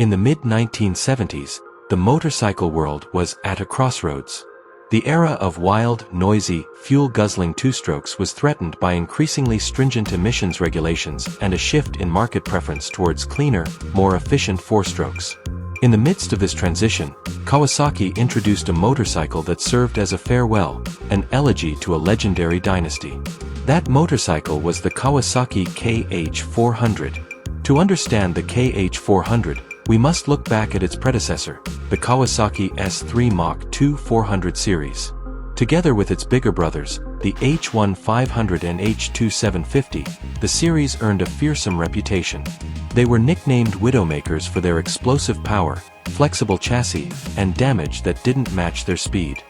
In the mid-1970s, the motorcycle world was at a crossroads. The era of wild, noisy, fuel-guzzling two-strokes was threatened by increasingly stringent emissions regulations and a shift in market preference towards cleaner, more efficient four-strokes. In the midst of this transition, Kawasaki introduced a motorcycle that served as a farewell, an elegy to a legendary dynasty. That motorcycle was the Kawasaki KH400. To understand the KH400, we must look back at its predecessor, the Kawasaki S3 Mach 2 400 series. Together with its bigger brothers, the H1 500 and H2 750, the series earned a fearsome reputation. They were nicknamed widowmakers for their explosive power, flexible chassis, and damage that didn't match their speed.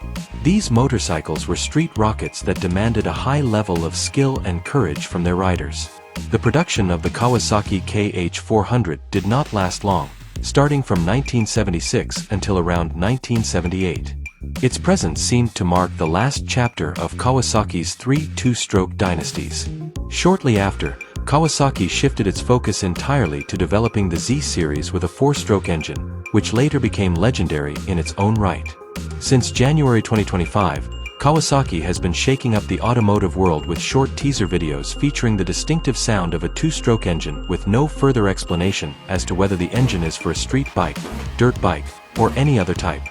These motorcycles were street rockets that demanded a high level of skill and courage from their riders. The production of the Kawasaki KH400 did not last long, starting from 1976 until around 1978. Its presence seemed to mark the last chapter of Kawasaki's three two-stroke dynasties. Shortly after, Kawasaki shifted its focus entirely to developing the Z series with a four-stroke engine, which later became legendary in its own right. Since January 2025, Kawasaki has been shaking up the automotive world with short teaser videos featuring the distinctive sound of a two-stroke engine with no further explanation as to whether the engine is for a street bike, dirt bike, or any other type.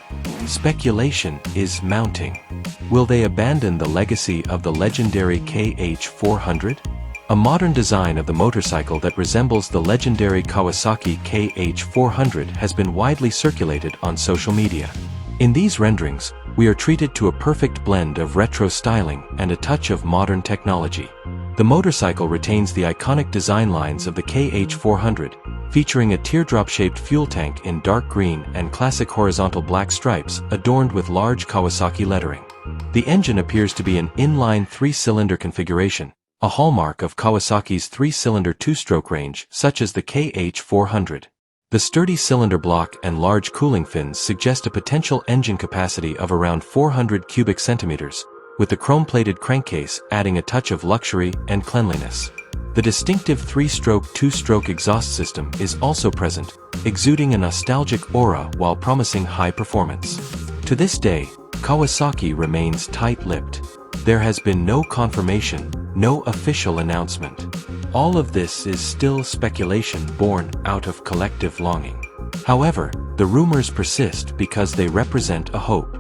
Speculation is mounting. Will they abandon the legacy of the legendary KH400? A modern design of the motorcycle that resembles the legendary Kawasaki KH400 has been widely circulated on social media. In these renderings, we are treated to a perfect blend of retro styling and a touch of modern technology. The motorcycle retains the iconic design lines of the KH400, featuring a teardrop-shaped fuel tank in dark green and classic horizontal black stripes adorned with large Kawasaki lettering. The engine appears to be an inline three-cylinder configuration, a hallmark of Kawasaki's three-cylinder two-stroke range such as the KH400. The sturdy cylinder block and large cooling fins suggest a potential engine capacity of around 400 cubic centimeters, with the chrome-plated crankcase adding a touch of luxury and cleanliness. The distinctive three-stroke two-stroke exhaust system is also present, exuding a nostalgic aura while promising high performance. To this day, Kawasaki remains tight-lipped. There has been no confirmation, no official announcement. All of this is still speculation born out of collective longing. However, the rumors persist because they represent a hope.